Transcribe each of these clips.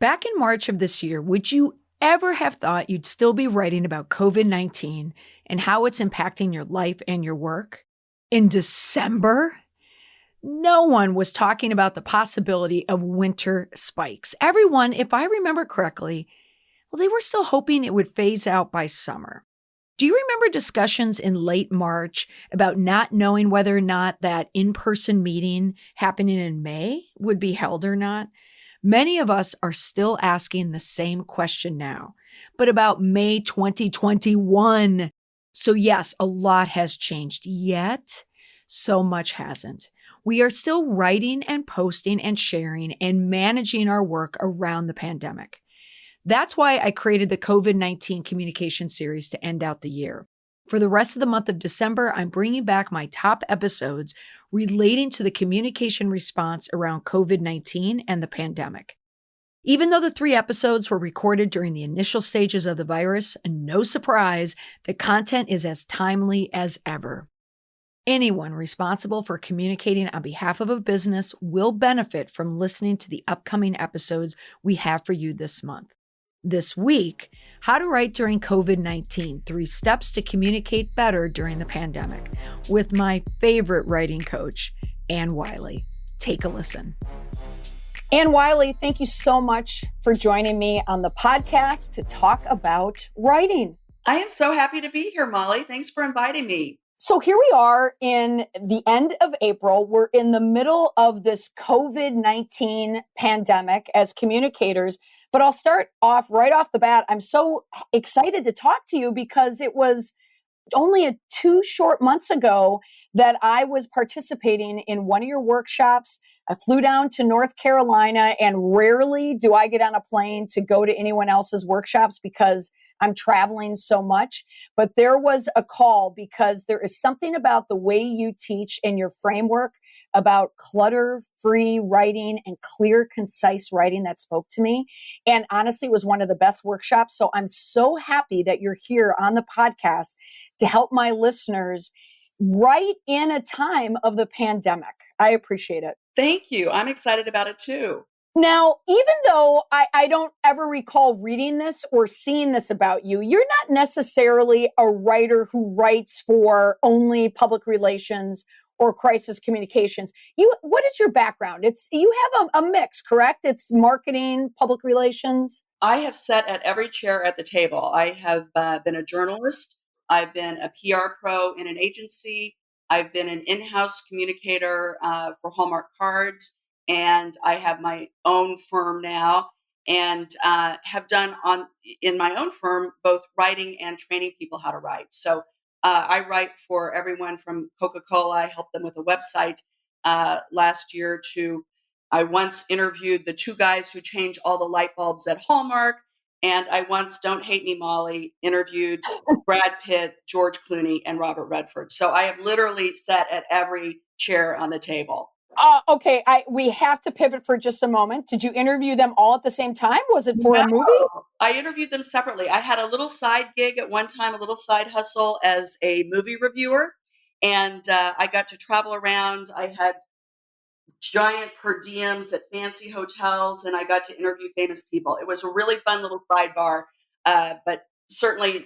Back in March of this year, would you ever have thought you'd still be writing about COVID-19 and how it's impacting your life and your work? In December, no one was talking about the possibility of winter spikes. Everyone, if I remember correctly, well, they were still hoping it would phase out by summer. Do you remember discussions in late March about not knowing whether or not that in-person meeting happening in May would be held or not? Many of us are still asking the same question now, but about May 2021. So yes, a lot has changed, yet so much hasn't. We are still writing and posting and sharing and managing our work around the pandemic. That's why I created the COVID-19 communication series to end out the year. For the rest of the month of December, I'm bringing back my top episodes relating to the communication response around COVID-19 and the pandemic. Even though the 3 episodes were recorded during the initial stages of the virus, no surprise, the content is as timely as ever. Anyone responsible for communicating on behalf of a business will benefit from listening to the upcoming episodes we have for you this month. This week, how to write during COVID-19, 3 steps to communicate better during the pandemic, with my favorite writing coach, Ann Wylie. Take a listen. Ann Wiley, thank you so much for joining me on the podcast to talk about writing. I am so happy to be here, Molly. Thanks for inviting me. So here we are in the end of April. We're in the middle of this COVID-19 pandemic as communicators. But I'll start off right off the bat. I'm so excited to talk to you because it was only 2 short months ago that I was participating in one of your workshops. I flew down to North Carolina, and rarely do I get on a plane to go to anyone else's workshops because I'm traveling so much. But there was a call because there is something about the way you teach and your framework about clutter-free writing and clear, concise writing that spoke to me. And honestly, it was one of the best workshops. So I'm so happy that you're here on the podcast to help my listeners write in a time of the pandemic. I appreciate it. Thank you. I'm excited about it too. Now, even though I don't ever recall reading this or seeing this about you, you're not necessarily a writer who writes for only public relations or crisis communications. What is your background? You have a mix, correct? It's marketing, public relations. I have sat at every chair at the table. I have been a journalist. I've been a PR pro in an agency. I've been an in-house communicator for Hallmark cards. And I have my own firm now and have done in my own firm both writing and training people how to write. So I write for everyone from Coca-Cola. I helped them with a website last year I once interviewed the 2 guys who change all the light bulbs at Hallmark. And I once, don't hate me, Molly, interviewed Brad Pitt, George Clooney, and Robert Redford. So I have literally sat at every chair on the table. Okay, we have to pivot for just a moment. Did you interview them all at the same time? Was it for a movie? I interviewed them separately. I had a little side gig at one time, a little side hustle as a movie reviewer. And I got to travel around. I had giant per diems at fancy hotels, and I got to interview famous people. It was a really fun little sidebar, but certainly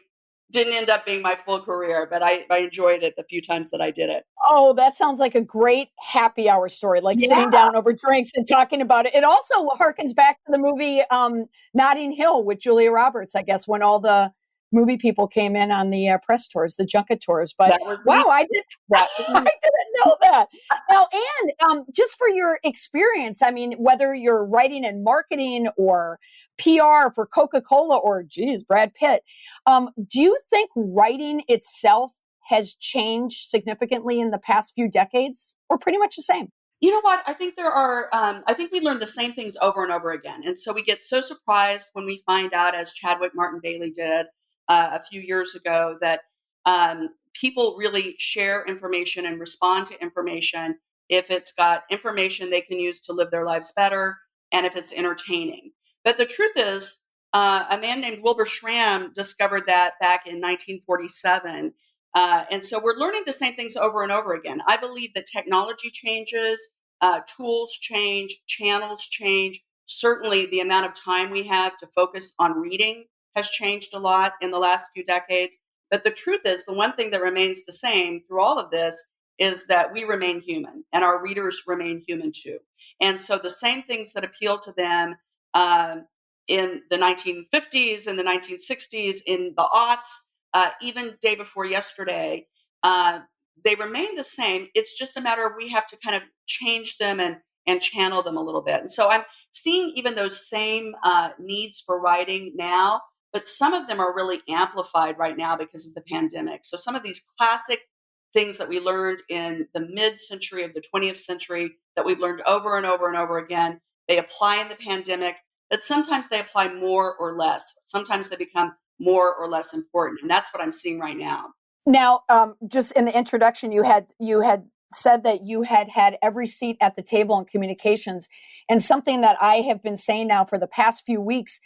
didn't end up being my full career, but I enjoyed it the few times that I did it. Oh, that sounds like a great happy hour story, like sitting down over drinks and talking about it. It also harkens back to the movie Notting Hill with Julia Roberts, I guess, when all the movie people came in on the press tours, the junket tours. But wow, I didn't know that. Now, Ann, just for your experience, I mean, whether you're writing in marketing or PR for Coca-Cola or, Brad Pitt, do you think writing itself has changed significantly in the past few decades, or pretty much the same? You know what? I think I think we learn the same things over and over again. And so we get so surprised when we find out, as Chadwick Martin Bailey did a few years ago, that people really share information and respond to information if it's got information they can use to live their lives better and if it's entertaining. But the truth is, a man named Wilbur Schramm discovered that back in 1947. And so we're learning the same things over and over again. I believe that technology changes, tools change, channels change, certainly the amount of time we have to focus on reading has changed a lot in the last few decades. But the truth is, the one thing that remains the same through all of this is that we remain human and our readers remain human too. And so the same things that appeal to them um, in the 1950s, in the 1960s, in the aughts, even day before yesterday, uh, they remain the same. It's just a matter of we have to kind of change them and channel them a little bit. And so I'm seeing even those same needs for writing now, but some of them are really amplified right now because of the pandemic. So some of these classic things that we learned in the mid-century of the 20th century that we've learned over and over and over again, they apply in the pandemic, but sometimes they apply more or less. Sometimes they become more or less important. And that's what I'm seeing right now. Now, just in the introduction, you had said that you had every seat at the table in communications, and something that I have been saying now for the past few weeks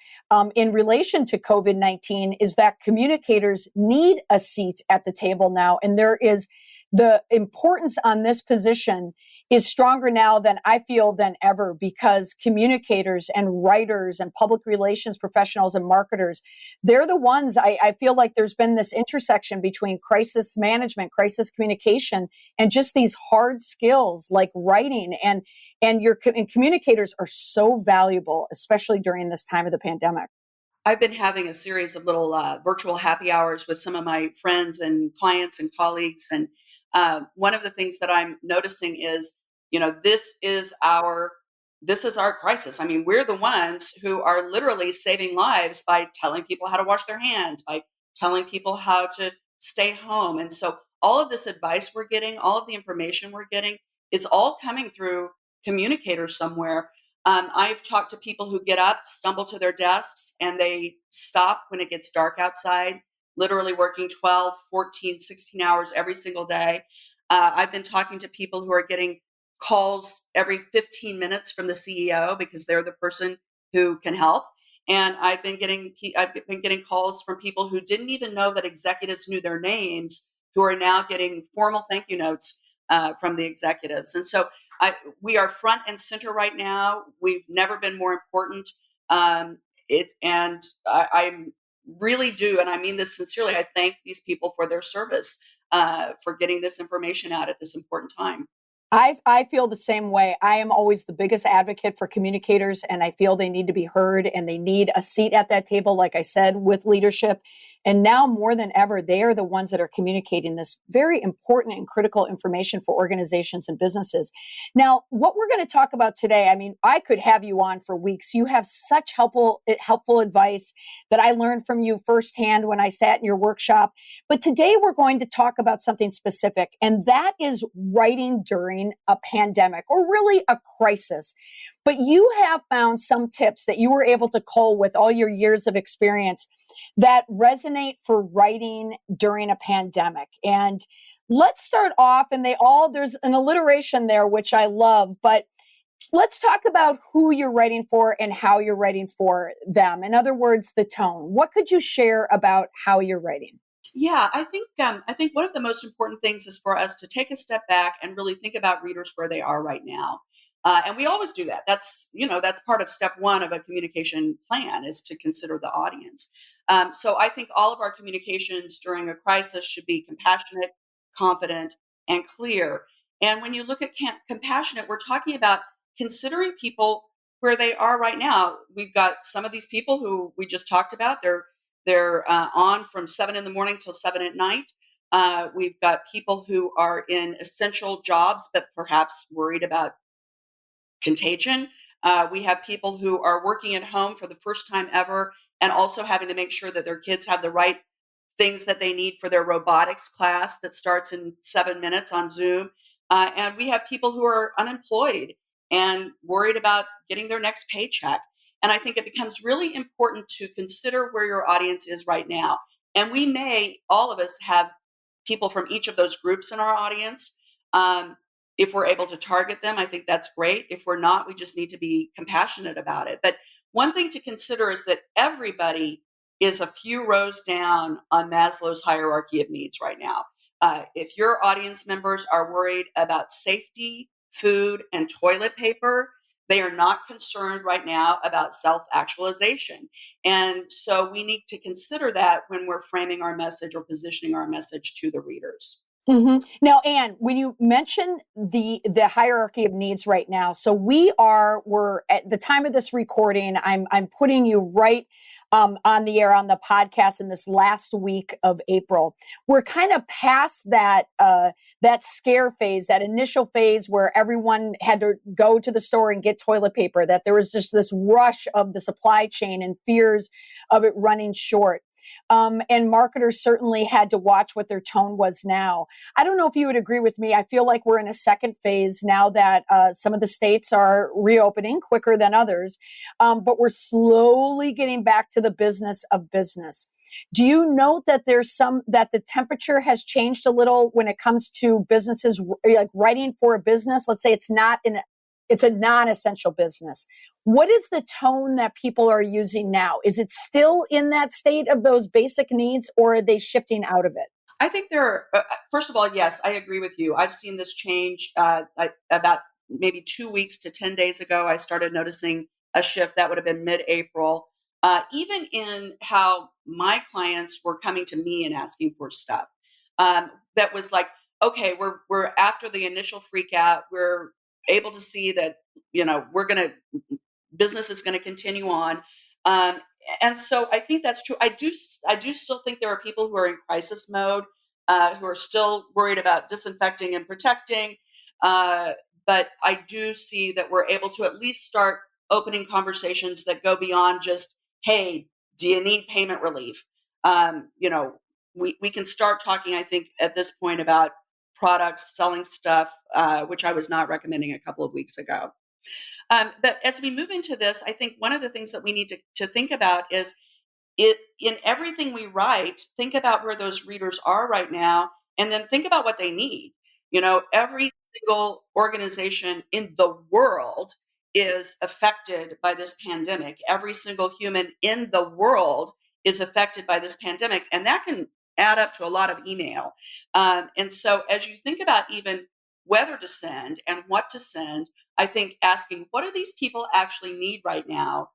in relation to COVID-19 is that communicators need a seat at the table now, and there is the importance on this position is stronger now than I feel than ever, because communicators and writers and public relations professionals and marketers, they're the ones I feel like there's been this intersection between crisis management, crisis communication, and just these hard skills like writing and communicators are so valuable, especially during this time of the pandemic. I've been having a series of little virtual happy hours with some of my friends and clients and colleagues. And one of the things that I'm noticing is, this is our crisis. I mean, we're the ones who are literally saving lives by telling people how to wash their hands, by telling people how to stay home. And so all of this advice we're getting, all of the information we're getting, is all coming through communicators somewhere. I've talked to people who get up, stumble to their desks, and they stop when it gets dark outside, literally working 12, 14, 16 hours every single day. I've been talking to people who are getting calls every 15 minutes from the CEO because they're the person who can help. And I've been getting calls from people who didn't even know that executives knew their names, who are now getting formal thank you notes from the executives. And so we are front and center right now. We've never been more important. Um, I really do, and I mean this sincerely. I thank these people for their service, for getting this information out at this important time. I feel the same way. I am always the biggest advocate for communicators, and I feel they need to be heard and they need a seat at that table, like I said, with leadership. And now more than ever, they are the ones that are communicating this very important and critical information for organizations and businesses. Now, what we're going to talk about today, I mean, I could have you on for weeks. You have such helpful advice that I learned from you firsthand when I sat in your workshop. But today we're going to talk about something specific, and that is writing during a pandemic or really a crisis. But you have found some tips that you were able to cull with all your years of experience that resonate for writing during a pandemic. And let's start off, and there's an alliteration there, which I love, but let's talk about who you're writing for and how you're writing for them. In other words, the tone. What could you share about how you're writing? Yeah, I think one of the most important things is for us to take a step back and really think about readers where they are right now. And we always do that. That's part of step one of a communication plan, is to consider the audience. So I think all of our communications during a crisis should be compassionate, confident, and clear. And when you look at compassionate, we're talking about considering people where they are right now. We've got some of these people who we just talked about. They're on from 7 in the morning till 7 at night. We've got people who are in essential jobs, but perhaps worried about contagion. We have people who are working at home for the first time ever and also having to make sure that their kids have the right things that they need for their robotics class that starts in 7 minutes on Zoom. And we have people who are unemployed and worried about getting their next paycheck. And I think it becomes really important to consider where your audience is right now. And we may, all of us, have people from each of those groups in our audience. Um, if we're able to target them, I think that's great. If we're not, we just need to be compassionate about it. But one thing to consider is that everybody is a few rows down on Maslow's hierarchy of needs right now. If your audience members are worried about safety, food, and toilet paper, They are not concerned right now about self-actualization. And so we need to consider that when we're framing our message or positioning our message to the readers. Mm-hmm. Now, Ann, when you mention the hierarchy of needs right now, so we're at the time of this recording. I'm putting you right on the air on the podcast in this last week of April. We're kind of past that scare phase, that initial phase where everyone had to go to the store and get toilet paper. That there was just this rush of the supply chain and fears of it running short. And marketers certainly had to watch what their tone was now. I don't know if you would agree with me. I feel like we're in a second phase now that some of the states are reopening quicker than others, but we're slowly getting back to the business of business. Do you note that that the temperature has changed a little when it comes to businesses like writing for a business? Let's say it's a non-essential business. What is the tone that people are using now? Is it still in that state of those basic needs, or are they shifting out of it? I think first of all, yes, I agree with you. I've seen this change about maybe 2 weeks to 10 days ago. I started noticing a shift that would have been mid-April, even in how my clients were coming to me and asking for stuff. That was like, okay, we're after the initial freak out. We're able to see that, business is going to continue on. Um, and so I think that's true. I do still think there are people who are in crisis mode, who are still worried about disinfecting and protecting. Uh, but I do see that we're able to at least start opening conversations that go beyond just, hey, do you need payment relief? Um, you know, we can start talking, I think, at this point about products, selling stuff, which I was not recommending a couple of weeks ago. But as we move into this, I think one of the things that we need to think about is it in everything we write, think about where those readers are right now, and then think about what they need. Every single organization in the world is affected by this pandemic. Every single human in the world is affected by this pandemic, and that can add up to a lot of email. And so, as you think about even whether to send and what to send, I think asking what do these people actually need right now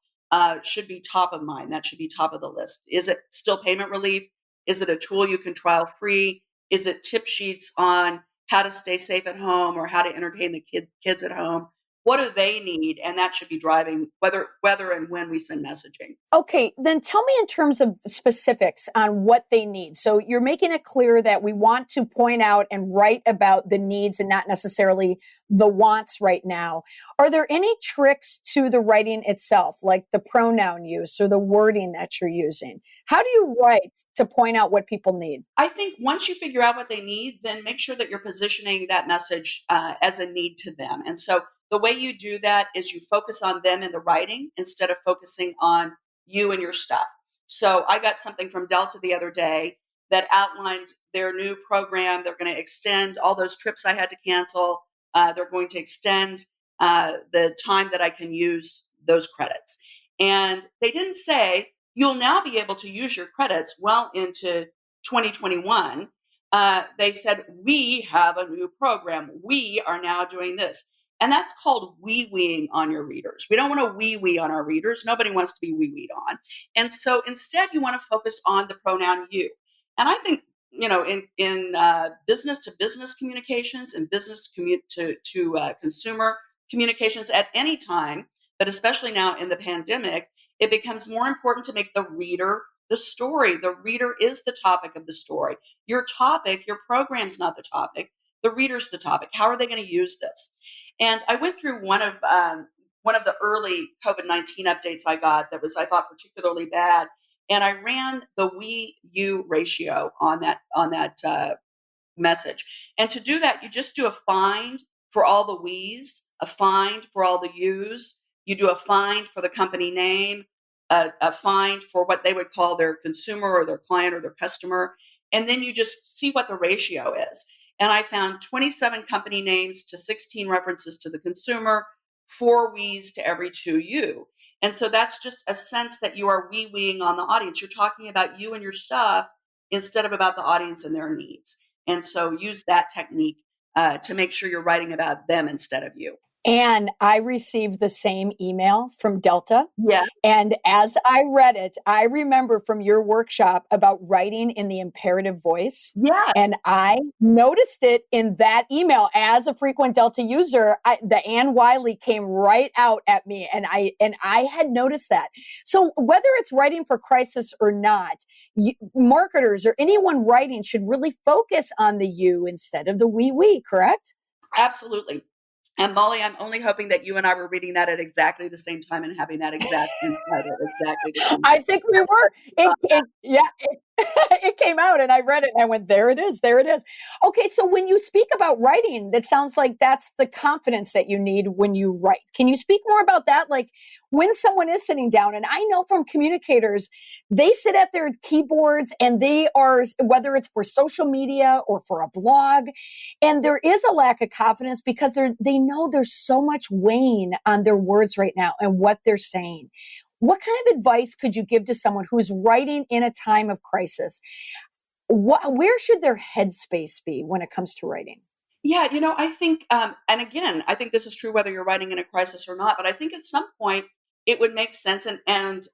should be top of mind. That should be top of the list. Is it still payment relief? Is it a tool you can trial free? Is it tip sheets on how to stay safe at home or how to entertain the kids at home? What do they need? And that should be driving whether and when we send messaging. Okay, then tell me in terms of specifics on what they need. So you're making it clear that we want to point out and write about the needs and not necessarily the wants right now. Are there any tricks to the writing itself, like the pronoun use or the wording that you're using? How do you write to point out what people need? I think once you figure out what they need, then make sure that you're positioning that message as a need to them. And so the way you do that is you focus on them in the writing instead of focusing on you and your stuff. So I got something from Delta the other day that outlined their new program. They're going to extend all those trips I had to cancel. They're going to extend the time that I can use those credits. And they didn't say, you'll now be able to use your credits well into 2021. They said, we have a new program. We are now doing this. And that's called wee-weeing on your readers. We don't want to wee-wee on our readers. Nobody wants to be wee-weed on. And so instead, you want to focus on the pronoun you. And I think, in business to business communications and business to consumer communications at any time, but especially now in the pandemic, it becomes more important to make the reader the story. The reader is the topic of the story. Your topic, your program's not the topic. The reader's the topic. How are they going to use this? And I went through one of the early COVID-19 updates I got that was, I thought, particularly bad, and I ran the we-you ratio on that message. And to do that, you just do a find for all the we's, a find for all the you's. You do a find for the company name, a find for what they would call their consumer or their client or their customer. And then you just see what the ratio is. And I found 27 company names to 16 references to the consumer, 4 we's to every 2 you. And so that's just a sense that you are wee-weeing on the audience. You're talking about you and your stuff instead of about the audience and their needs. And so use that technique to make sure you're writing about them instead of you. And I received the same email from Delta. Yeah. And as I read it, I remember from your workshop about writing in the imperative voice. Yeah. And I noticed it in that email. As a frequent Delta user, the Ann Wylie came right out at me, and I had noticed that. So whether it's writing for crisis or not, marketers or anyone writing should really focus on the you instead of the we, correct? Absolutely. And Molly, I'm only hoping that you and I were reading that at exactly the same time and having that exact insight at exactly the same I think we were. time. It came out and I read it and I went, there it is. There it is. Okay. So when you speak about writing, that sounds like that's the confidence that you need when you write. Can you speak more about that? Like when someone is sitting down, and I know from communicators, they sit at their keyboards and they are, whether it's for social media or for a blog, and there is a lack of confidence because they know there's so much weighing on their words right now and what they're saying. What kind of advice could you give to someone who's writing in a time of crisis? Where should their headspace be when it comes to writing? Yeah, I think, and again, I think this is true whether you're writing in a crisis or not. But I think at some point it would make sense, and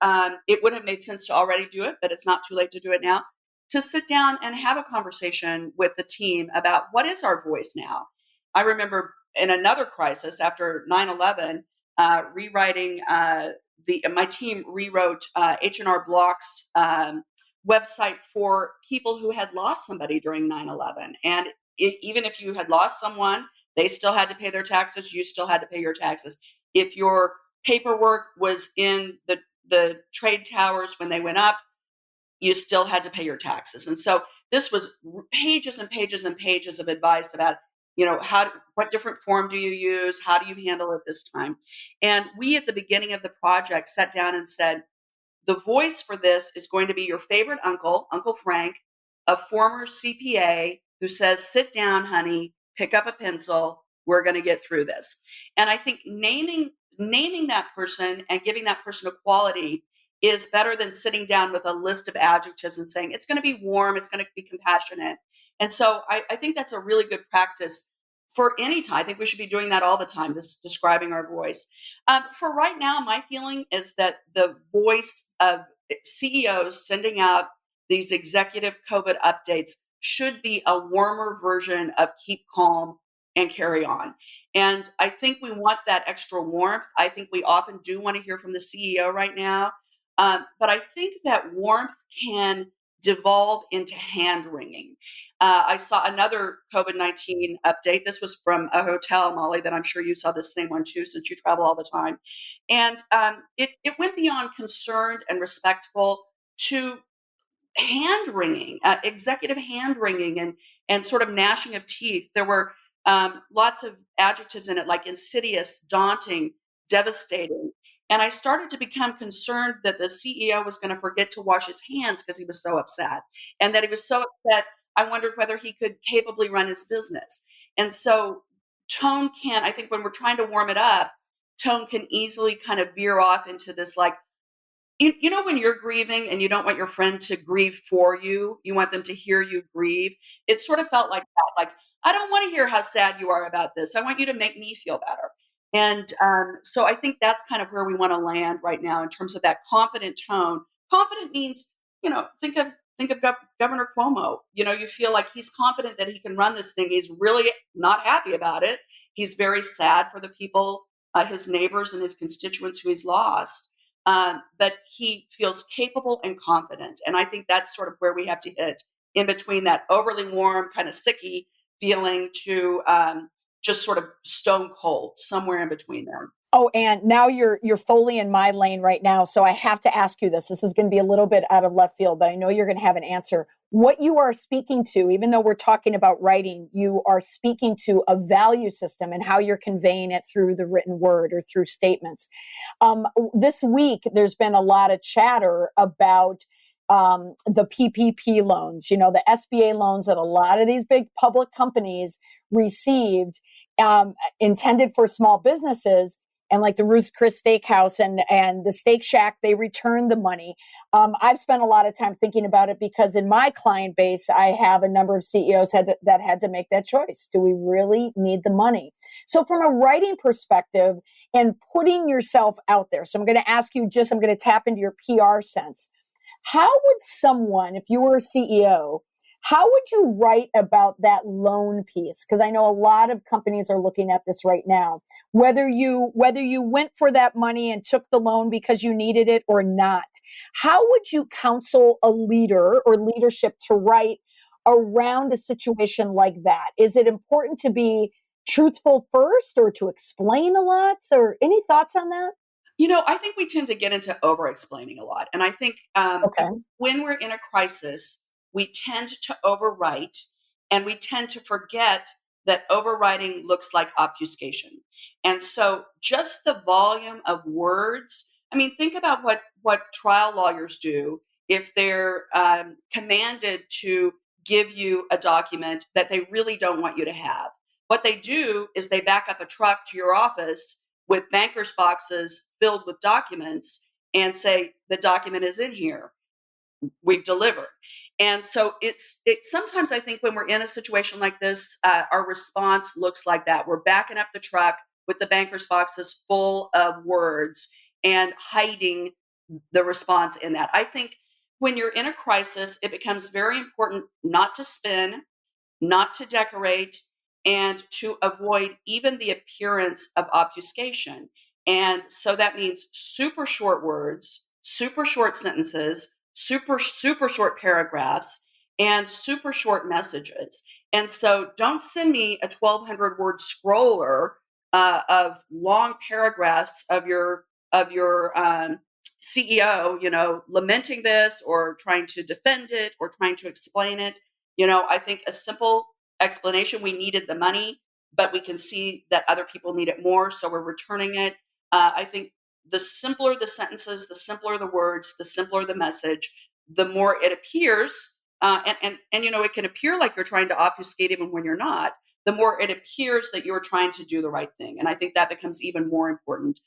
it would have made sense to already do it, but it's not too late to do it now. To sit down and have a conversation with the team about what is our voice now. I remember in another crisis after 9/11, rewriting my team rewrote H&R Block's website for people who had lost somebody during 9/11, and even if you had lost someone, they still had to pay their taxes. You still had to pay your taxes. If your paperwork was in the trade towers when they went up, you still had to pay your taxes. And so this was pages and pages and pages of advice about, what different form do you use? How do you handle it this time? And we, at the beginning of the project, sat down and said, the voice for this is going to be your favorite uncle, Uncle Frank, a former CPA who says, sit down, honey, pick up a pencil. We're going to get through this. And I think naming that person and giving that person a quality is better than sitting down with a list of adjectives and saying, it's going to be warm, it's going to be compassionate. And so I think that's a really good practice for any time. I think we should be doing that all the time, describing our voice. For right now, my feeling is that the voice of CEOs sending out these executive COVID updates should be a warmer version of keep calm and carry on. And I think we want that extra warmth. I think we often do want to hear from the CEO right now. But I think that warmth can devolve into hand wringing. I saw another COVID-19 update. This was from a hotel, Molly, that I'm sure you saw the same one too, since you travel all the time. And it went beyond concerned and respectful to hand wringing, executive hand wringing, and sort of gnashing of teeth. There were lots of adjectives in it, like insidious, daunting, devastating. And I started to become concerned that the CEO was going to forget to wash his hands because he was so upset, and that he was so upset. I wondered whether he could capably run his business. And so, I think when we're trying to warm it up, tone can easily kind of veer off into this like, when you're grieving and you don't want your friend to grieve for you, you want them to hear you grieve. It sort of felt like that. Like, I don't want to hear how sad you are about this. I want you to make me feel better. And so I think that's kind of where we want to land right now in terms of that confident tone. Confident means, think of Governor Cuomo. You feel like he's confident that he can run this thing. He's really not happy about it. He's very sad for the people, his neighbors and his constituents who he's lost. But he feels capable and confident. And I think that's sort of where we have to hit in between that overly warm, kind of sicky feeling to just sort of stone cold, somewhere in between there. Oh, and now you're fully in my lane right now. So I have to ask you this. This is going to be a little bit out of left field, but I know you're going to have an answer. What you are speaking to, even though we're talking about writing, you are speaking to a value system and how you're conveying it through the written word or through statements. This week, there's been a lot of chatter about the PPP loans, the SBA loans that a lot of these big public companies received, intended for small businesses. and like the Ruth's Chris Steakhouse and the Steak Shack, they return the money. I've spent a lot of time thinking about it because in my client base, I have a number of CEOs that had to make that choice. Do we really need the money? So from a writing perspective and putting yourself out there, so I'm going to ask you I'm going to tap into your PR sense. How would someone, if you were a CEO, how would you write about that loan piece? Because I know a lot of companies are looking at this right now. Whether you went for that money and took the loan because you needed it or not, how would you counsel a leader or leadership to write around a situation like that? Is it important to be truthful first or to explain a lot? Or any thoughts on that? I think we tend to get into over explaining a lot. And I think Okay. when we're in a crisis, we tend to overwrite and we tend to forget that overwriting looks like obfuscation. And so just the volume of words, I mean, think about what trial lawyers do if they're commanded to give you a document that they really don't want you to have. What they do is they back up a truck to your office with bankers boxes filled with documents and say the document is in here, we've delivered. And so it sometimes I think when we're in a situation like this, our response looks like that. We're backing up the truck with the bankers boxes full of words and hiding the response in that. I think when you're in a crisis, it becomes very important not to spin, not to decorate, and to avoid even the appearance of obfuscation. And so that means super short words, super short sentences, super short paragraphs, and super short messages. And so don't send me a 1,200 word scroller of long paragraphs of your CEO, lamenting this or trying to defend it or trying to explain it. I think a simple explanation, we needed the money, but we can see that other people need it more, so we're returning it. I think the simpler the sentences, the simpler the words, the simpler the message, the more it appears, and it can appear like you're trying to obfuscate even when you're not. The more it appears that you're trying to do the right thing, and I think that becomes even more important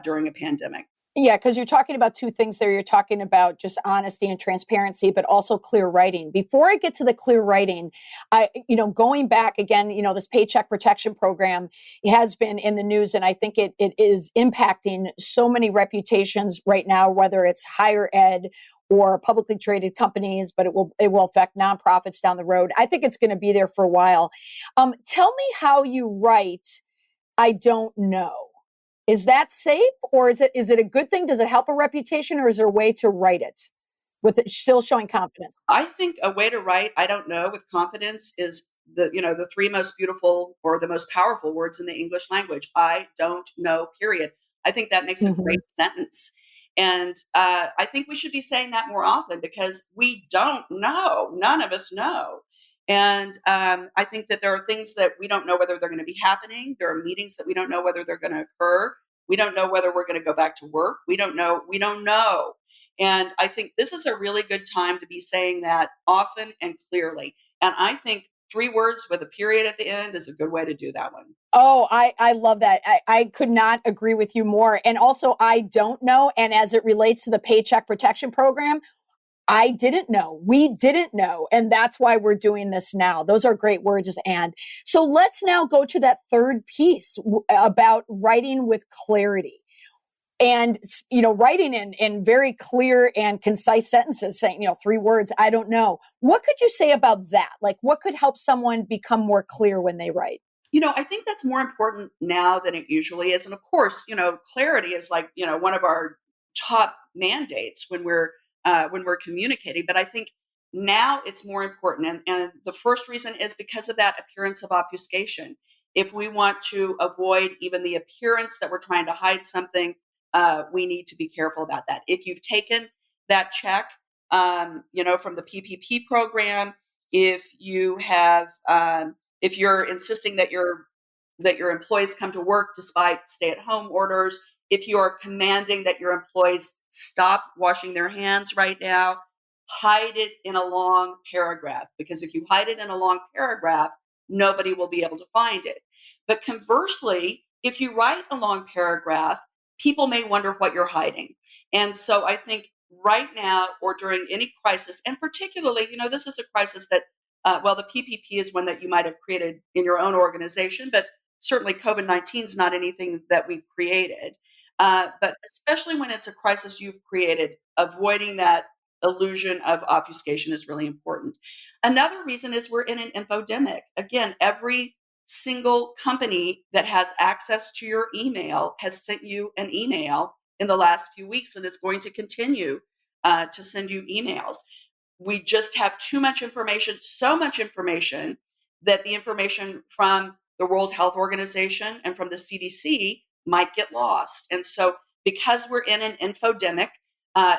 during a pandemic. Yeah, because you're talking about two things there. You're talking about just honesty and transparency, but also clear writing. Before I get to the clear writing, going back again, this Paycheck Protection Program has been in the news, and I think it is impacting so many reputations right now, whether it's higher ed or publicly traded companies, but it will affect nonprofits down the road. I think it's going to be there for a while. Tell me how you write, I don't know. Is that safe, or is it a good thing? Does it help a reputation, or is there a way to write it with it still showing confidence? I think a way to write, I don't know, with confidence is the three most beautiful or the most powerful words in the English language. I don't know, period. I think that makes a Mm-hmm. great sentence. And I think we should be saying that more often because we don't know. None of us know. And I think that there are things that we don't know whether they're going to be happening. There are meetings that we don't know whether they're going to occur. We don't know whether we're going to go back to work. We don't know. We don't know. And I think this is a really good time to be saying that often and clearly. And I think 3 words with a period at the end is a good way to do that one. Oh, I love that. I could not agree with you more. And also, I don't know. And as it relates to the Paycheck Protection Program, I didn't know. We didn't know. And that's why we're doing this now. Those are great words, Ann. So let's now go to that third piece about writing with clarity. And, writing in very clear and concise sentences saying, 3 words, I don't know. What could you say about that? Like, what could help someone become more clear when they write? I think that's more important now than it usually is. And of course, clarity is like, one of our top mandates when we're communicating. But I think now it's more important. And the first reason is because of that appearance of obfuscation. If we want to avoid even the appearance that we're trying to hide something, we need to be careful about that. If you've taken that check, from the PPP program, if you have, if you're insisting that your employees come to work despite stay-at-home orders, if you are commanding that your employees stop washing their hands right now, hide it in a long paragraph, because if you hide it in a long paragraph, nobody will be able to find it. But conversely, if you write a long paragraph, people may wonder what you're hiding. And so I think right now or during any crisis, and particularly, this is a crisis that, the PPP is one that you might have created in your own organization, but certainly COVID-19 is not anything that we've created. But especially when it's a crisis you've created, avoiding that illusion of obfuscation is really important. Another reason is we're in an infodemic. Again, every single company that has access to your email has sent you an email in the last few weeks and is going to continue to send you emails. We just have too much information, so much information that the information from the World Health Organization and from the CDC might get lost. And so because we're in an infodemic,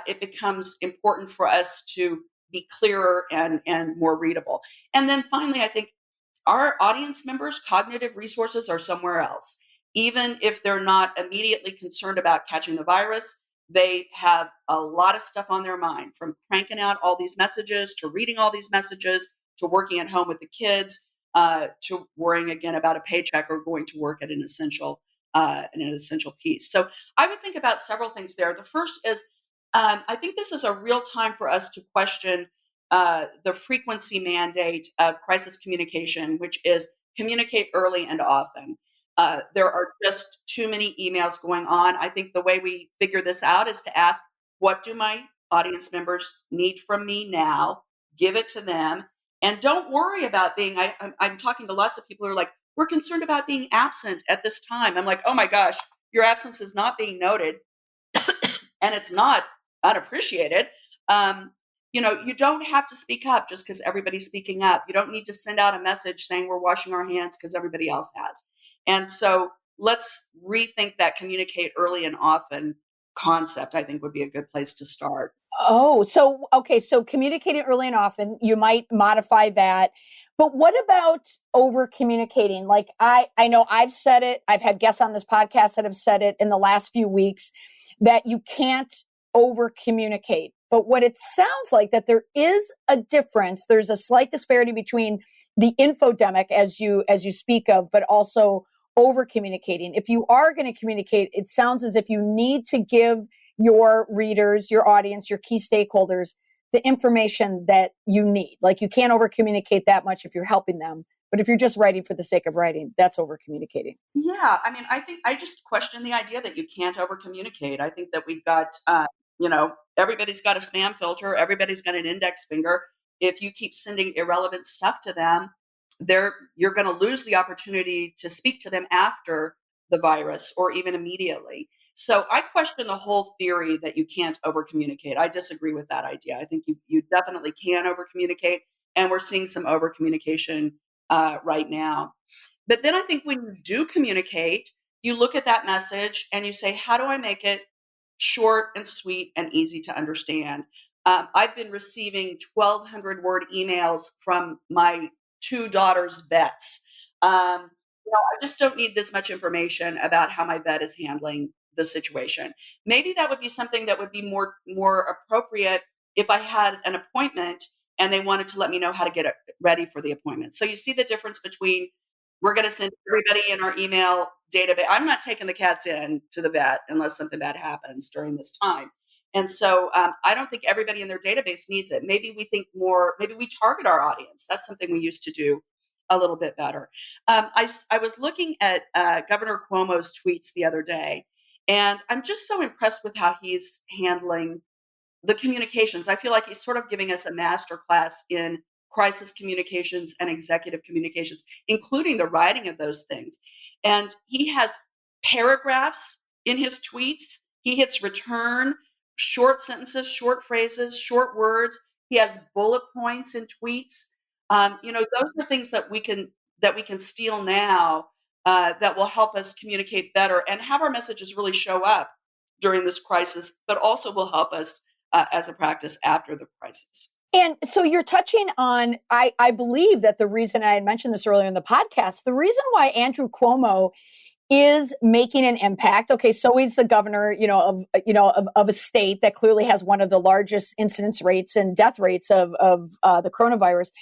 it becomes important for us to be clearer and more readable. And then finally, I think our audience members' cognitive resources are somewhere else. Even if they're not immediately concerned about catching the virus, they have a lot of stuff on their mind, from cranking out all these messages to reading all these messages to working at home with the kids to worrying again about a paycheck or going to work at an essential piece. So I would think about several things there. The first is I think this is a real time for us to question the frequency mandate of crisis communication, which is communicate early and often. There are just too many emails going on. I think the way we figure this out is to ask, what do my audience members need from me now? Give it to them. And don't worry about being, I'm talking to lots of people who are like, we're concerned about being absent at this time. I'm like, oh my gosh, your absence is not being noted and it's not unappreciated. You don't have to speak up just because everybody's speaking up. You don't need to send out a message saying we're washing our hands because everybody else has. And so let's rethink that communicate early and often concept, I think would be a good place to start. Oh, so okay, so communicating early and often, you might modify that. But what about over communicating? Like I know I've said it, I've had guests on this podcast that have said it in the last few weeks that you can't over communicate. But what it sounds like that there is a difference, there's a slight disparity between the infodemic as you speak of, but also over communicating. If you are going to communicate, it sounds as if you need to give your readers, your audience, your key stakeholders, the information that you need. Like you can't over communicate that much if you're helping them. But if you're just writing for the sake of writing, that's over communicating. Yeah, I mean, I think I just question the idea that you can't over communicate. I think that we've got, everybody's got a spam filter, everybody's got an index finger. If you keep sending irrelevant stuff to them, you're going to lose the opportunity to speak to them after the virus or even immediately. So I question the whole theory that you can't over communicate. I disagree with that idea. I think you definitely can over communicate, and we're seeing some over communication right now. But then I think when you do communicate, you look at that message and you say, how do I make it short and sweet and easy to understand? I've been receiving 1,200 word emails from my two daughters' vets. I just don't need this much information about how my vet is handling the situation. Maybe that would be something that would be more appropriate if I had an appointment and they wanted to let me know how to get it ready for the appointment. So you see the difference between we're going to send everybody in our email database. I'm not taking the cats in to the vet unless something bad happens during this time. And so I don't think everybody in their database needs it. Maybe we think more, maybe we target our audience. That's something we used to do a little bit better. I was looking at Governor Cuomo's tweets the other day, and I'm just so impressed with how he's handling the communications. I feel like he's sort of giving us a master class in crisis communications and executive communications, including the writing of those things. And he has paragraphs in his tweets. He hits return, short sentences, short phrases, short words. He has bullet points in tweets. Those are things that we can steal now that will help us communicate better and have our messages really show up during this crisis, but also will help us as a practice after the crisis. And so you're touching on, I believe that the reason I had mentioned this earlier in the podcast, the reason why Andrew Cuomo is making an impact. Okay, so he's the governor, of a state that clearly has one of the largest incidence rates and death rates of the coronavirus.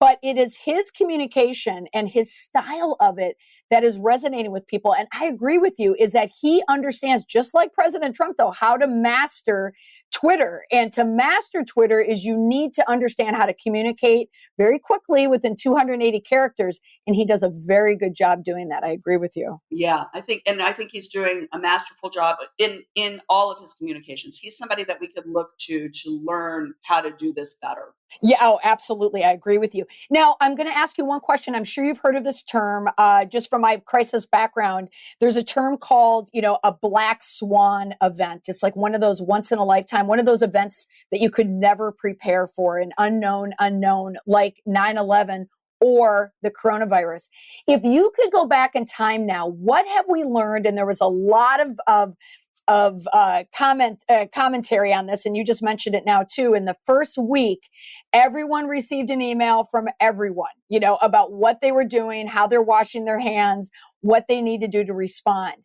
But it is his communication and his style of it that is resonating with people. And I agree with you, is that he understands, just like President Trump, though, how to master Twitter. And to master Twitter is you need to understand how to communicate very quickly within 280 characters. And he does a very good job doing that. I agree with you. Yeah, I think he's doing a masterful job in all of his communications. He's somebody that we could look to learn how to do this better. Yeah, oh, absolutely. I agree with you. Now, I'm going to ask you one question. I'm sure you've heard of this term, just from my crisis background. There's a term called, a black swan event. It's like one of those once in a lifetime, one of those events that you could never prepare for, an unknown, like 9/11 or the coronavirus. If you could go back in time now, what have we learned? And there was a lot of commentary on this, and you just mentioned it now too. In the first week, everyone received an email from everyone, about what they were doing, how they're washing their hands, what they need to do to respond.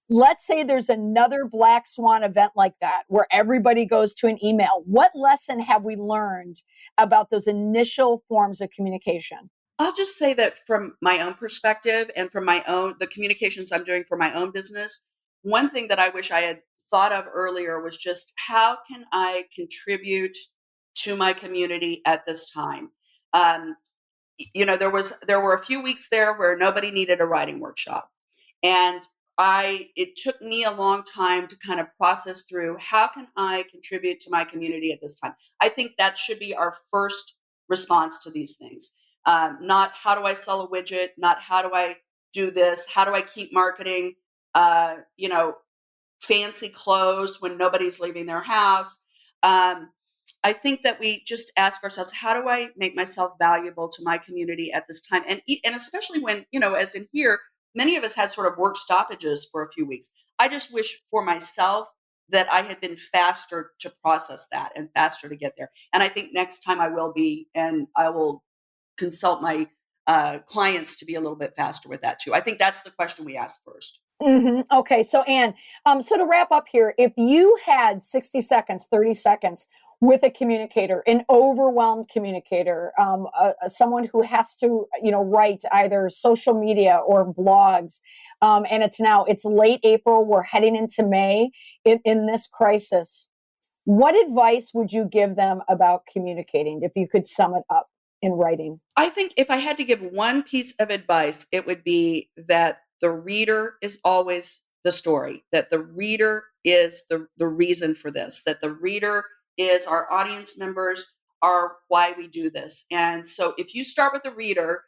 Let's say there's another black swan event like that, where everybody goes to an email. What lesson have we learned about those initial forms of communication? I'll just say that from my own perspective and from the communications I'm doing for my own business, one thing that I wish I had thought of earlier was just how can I contribute to my community at this time? Um, there were a few weeks there where nobody needed a writing workshop, and it took me a long time to kind of process through how can I contribute to my community at this time. I think that should be our first response to these things. Not how do I sell a widget, not how do I do this, how do I keep marketing, uh, you know, fancy clothes when nobody's leaving their house. Um, I think that we just ask ourselves, how do I make myself valuable to my community at this time? And especially when, as in here, many of us had sort of work stoppages for a few weeks. I just wish for myself that I had been faster to process that and faster to get there. And I think next time I will be, and I will consult my clients to be a little bit faster with that too. I think that's the question we ask first. Okay. So, Ann, so to wrap up here, if you had 60 seconds, 30 seconds with a communicator, an overwhelmed communicator, someone who has to, write either social media or blogs, and it's late April, we're heading into May in this crisis, what advice would you give them about communicating if you could sum it up in writing? I think if I had to give one piece of advice, it would be that the reader is always the story, that the reader is the reason for this, that the reader is our audience members, are why we do this. And so if you start with the reader,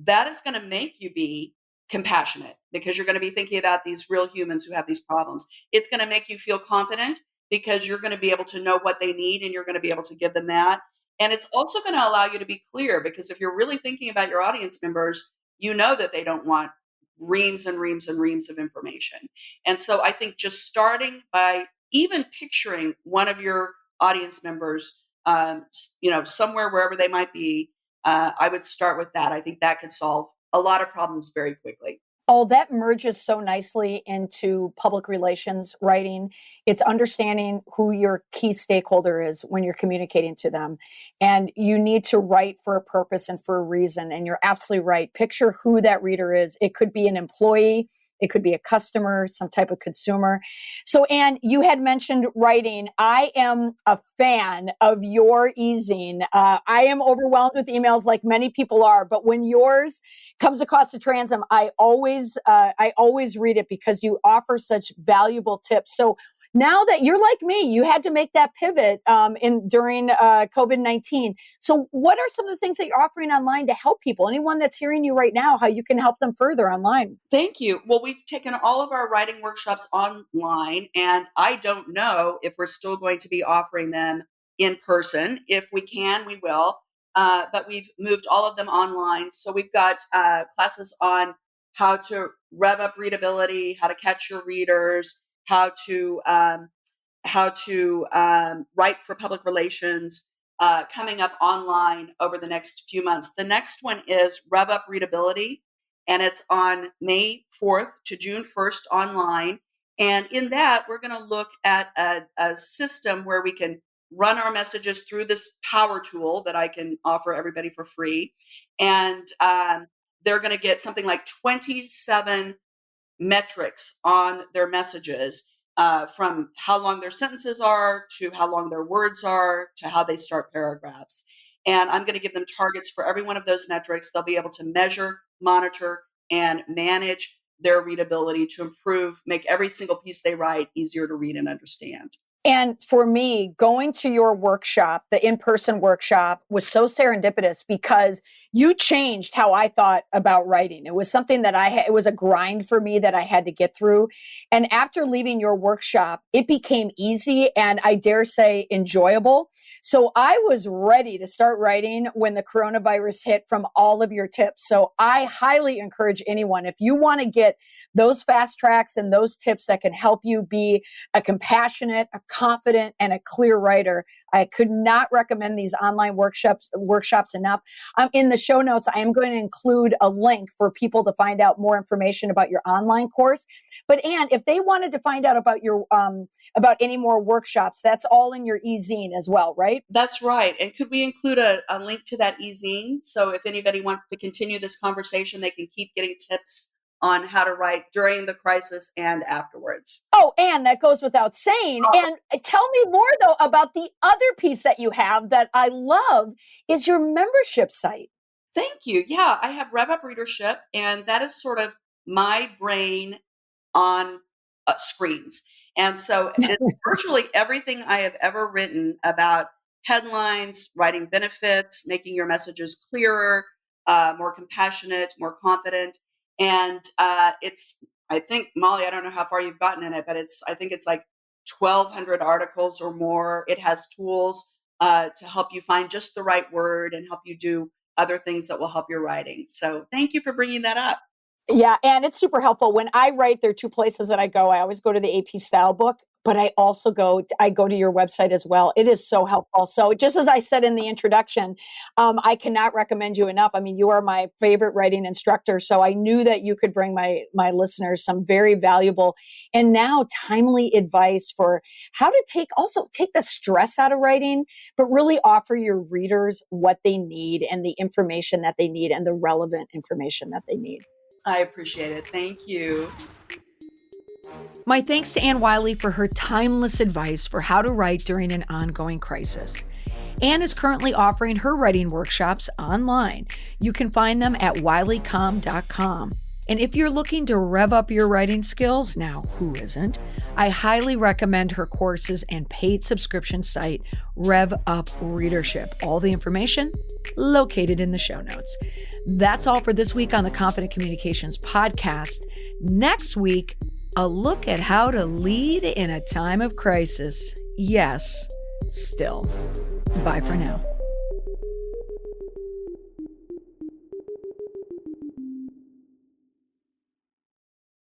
that is going to make you be compassionate because you're going to be thinking about these real humans who have these problems. It's going to make you feel confident because you're going to be able to know what they need and you're going to be able to give them that. And it's also going to allow you to be clear because if you're really thinking about your audience members, you know that they don't want reams and reams and reams of information. And so I think just starting by even picturing one of your audience members, somewhere wherever they might be, I would start with that. I think that could solve a lot of problems very quickly. Oh, that merges so nicely into public relations writing. It's understanding who your key stakeholder is when you're communicating to them. And you need to write for a purpose and for a reason. And you're absolutely right. Picture who that reader is. It could be an employee. It could be a customer, some type of consumer. So, Ann, you had mentioned writing. I am a fan of your easing. I am overwhelmed with emails like many people are, but when yours comes across the transom, I always read it because you offer such valuable tips. So now that you're like me, you had to make that pivot during COVID-19. So what are some of the things that you're offering online to help people? Anyone that's hearing you right now, how you can help them further online? Thank you. Well, we've taken all of our writing workshops online, and I don't know if we're still going to be offering them in person. If we can, we will. But we've moved all of them online. So we've got classes on how to rev up readability, how to catch your readers, how to write for public relations coming up online over the next few months. The next one is rev up readability. and it's on May 4th to June 1st online. And in that, we're going to look at a system where we can run our messages through this power tool that I can offer everybody for free. And they're going to get something like 27 metrics on their messages, from how long their sentences are to how long their words are to how they start paragraphs. And I'm going to give them targets for every one of those metrics. They'll be able to measure, monitor, and manage their readability to improve, make every single piece they write easier to read and understand. And for me, going to your workshop, the in-person workshop, was so serendipitous because you changed how I thought about writing. It was something that it was a grind for me that I had to get through. And after leaving your workshop, it became easy and, I dare say, enjoyable. So I was ready to start writing when the coronavirus hit from all of your tips. So I highly encourage anyone, if you want to get those fast tracks and those tips that can help you be a compassionate, a confident, and a clear writer, I could not recommend these online workshops enough. In the show notes, I am going to include a link for people to find out more information about your online course. But Ann, if they wanted to find out about your about any more workshops, that's all in your e-zine as well, right? That's right. And could we include a link to that e-zine? So if anybody wants to continue this conversation, they can keep getting tips on how to write during the crisis and afterwards. Oh, and that goes without saying. And tell me more, though, about the other piece that you have that I love is your membership site. Thank you. Yeah, I have Rev Up Readership, and that is sort of my brain on screens. And so it's virtually everything I have ever written about headlines, writing benefits, making your messages clearer, more compassionate, more confident. And I think, Molly, I don't know how far you've gotten in it, but I think it's like 1,200 articles or more. It has tools to help you find just the right word and help you do other things that will help your writing. So thank you for bringing that up. Yeah, and it's super helpful. When I write, there are two places that I go. I always go to the AP Style book, but I also go to your website as well. It is so helpful. So just as I said in the introduction, I cannot recommend you enough. I mean, you are my favorite writing instructor. So I knew that you could bring my listeners some very valuable and now timely advice for how to take the stress out of writing, but really offer your readers what they need and the information that they need and the relevant information that they need. I appreciate it. Thank you. My thanks to Ann Wylie for her timeless advice for how to write during an ongoing crisis. Ann is currently offering her writing workshops online. You can find them at wileycom.com. And if you're looking to rev up your writing skills, now who isn't? I highly recommend her courses and paid subscription site, Rev Up Readership. All the information located in the show notes. That's all for this week on the Confident Communications podcast. Next week, a look at how to lead in a time of crisis. Yes, still. Bye for now.